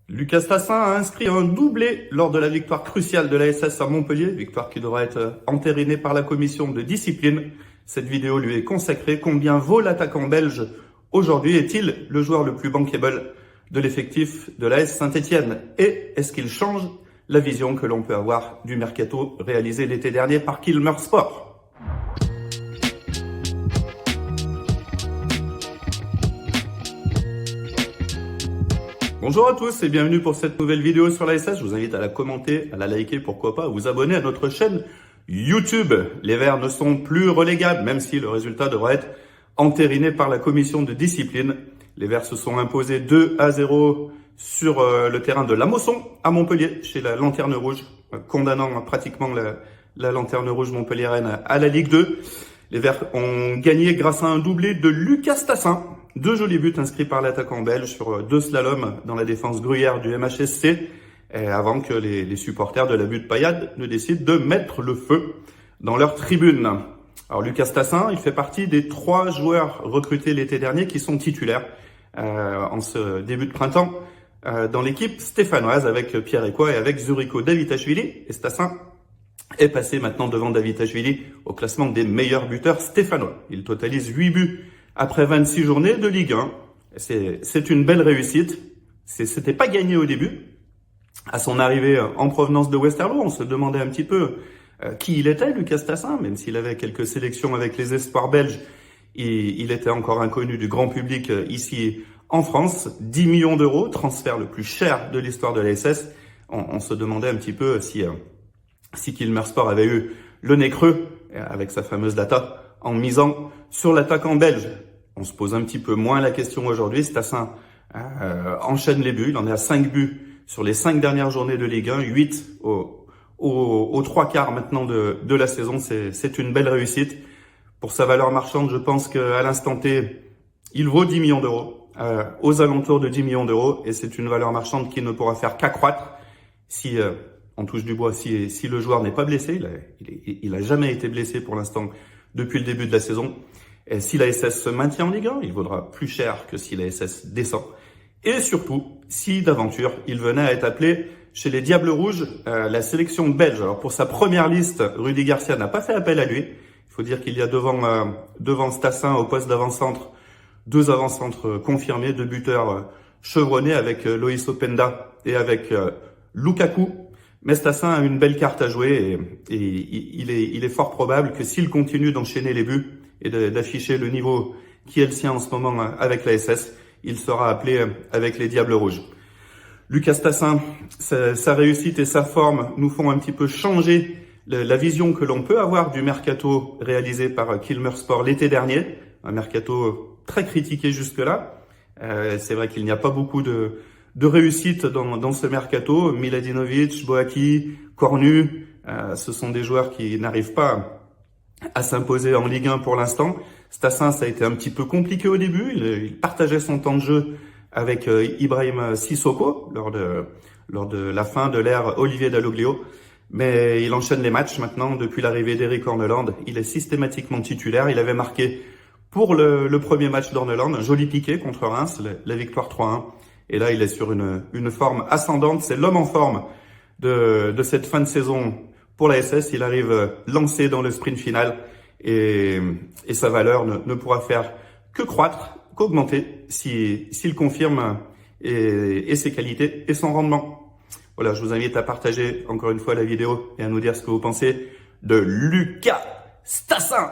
Lucas Tassin a inscrit un doublé lors de la victoire cruciale de l'ASS à Montpellier, victoire qui devra être entérinée par la commission de discipline. Cette vidéo lui est consacrée. Combien vaut l'attaquant belge aujourd'hui? Est-il le joueur le plus bankable de l'effectif de l'AS Saint-Etienne? Et est-ce qu'il change la vision que l'on peut avoir du mercato réalisé l'été dernier par Kilmer Sport? Bonjour à tous et bienvenue pour cette nouvelle vidéo sur l'ASS. Je vous invite à la commenter, à la liker, pourquoi pas, à vous abonner à notre chaîne YouTube. Les Verts ne sont plus relégables, même si le résultat devra être entériné par la commission de discipline. Les Verts se sont imposés 2-0 sur le terrain de La Mosson à Montpellier, chez la Lanterne Rouge, condamnant pratiquement la Lanterne Rouge montpelliéraine à la Ligue 2. Les Verts ont gagné grâce à un doublé de Lucas Tassin. 2 jolis buts inscrits par l'attaquant belge sur 2 slaloms dans la défense gruyère du MHSC, avant que les supporters de la butte paillade ne décident de mettre le feu dans leur tribune. Alors Lucas Tassin, il fait partie des 3 joueurs recrutés l'été dernier qui sont titulaires en ce début de printemps dans l'équipe stéphanoise avec Pierre Ecois et avec Zuriko Davitashvili. Et Tassin est passé maintenant devant Davitashvili au classement des meilleurs buteurs stéphanois. Il totalise 8 buts après 26 journées de Ligue 1. C'est une belle réussite. C'était pas gagné au début. À son arrivée en provenance de Westerlo, on se demandait un petit peu qui il était, Lucas Tassin, même s'il avait quelques sélections avec les espoirs belges. Il était encore inconnu du grand public ici en France. 10 millions d'euros, transfert le plus cher de l'histoire de l'ASS. On se demandait un petit peu si Kilmer Sport avait eu le nez creux avec sa fameuse data en misant sur l'attaquant belge. On se pose un petit peu moins la question aujourd'hui. Tassin enchaîne les buts. Il en est à 5 buts sur les 5 dernières journées de Ligue 1, 8 aux 3 quarts maintenant de la saison. C'est une belle réussite. Pour sa valeur marchande, je pense qu'à l'instant T, il vaut 10 millions d'euros, aux alentours de 10 millions d'euros. Et c'est une valeur marchande qui ne pourra faire qu'accroître si on touche du bois, si le joueur n'est pas blessé. Il a jamais été blessé pour l'instant depuis le début de la saison. Et si la SS se maintient en Ligue 1, il vaudra plus cher que si la SS descend. Et surtout, si d'aventure, il venait à être appelé chez les Diables Rouges, la sélection belge. Alors pour sa première liste, Rudy Garcia n'a pas fait appel à lui. Il faut dire qu'il y a devant Tassin au poste d'avant-centre, 2 avant-centres confirmés, 2 buteurs chevronnés avec Loïs Openda et avec Lukaku. Mais Tassin a une belle carte à jouer et il est fort probable que s'il continue d'enchaîner les buts et d'afficher le niveau qui est le sien en ce moment avec la SS, il sera appelé avec les Diables Rouges. Lucas Tassin, sa réussite et sa forme nous font un petit peu changer la vision que l'on peut avoir du mercato réalisé par Kilmer Sport l'été dernier. Un mercato très critiqué jusque-là. C'est vrai qu'il n'y a pas beaucoup de réussite dans ce mercato. Miladinovic, Boaki, Cornu, ce sont des joueurs qui n'arrivent pas à s'imposer en Ligue 1 pour l'instant. Tassin, ça a été un petit peu compliqué au début. Il partageait son temps de jeu avec Ibrahim Sissoko lors de la fin de l'ère Olivier Dalloglio. Mais il enchaîne les matchs maintenant depuis l'arrivée d'Eric Orneland. Il est systématiquement titulaire. Il avait marqué pour le premier match d'Orneland un joli piqué contre Reims, la victoire 3-1. Et là, il est sur une forme ascendante. C'est l'homme en forme de cette fin de saison pour la SS. Il arrive lancé dans le sprint final et sa valeur ne pourra faire que croître, qu'augmenter s'il confirme et ses qualités et son rendement. Voilà, je vous invite à partager encore une fois la vidéo et à nous dire ce que vous pensez de Lucas Tassin.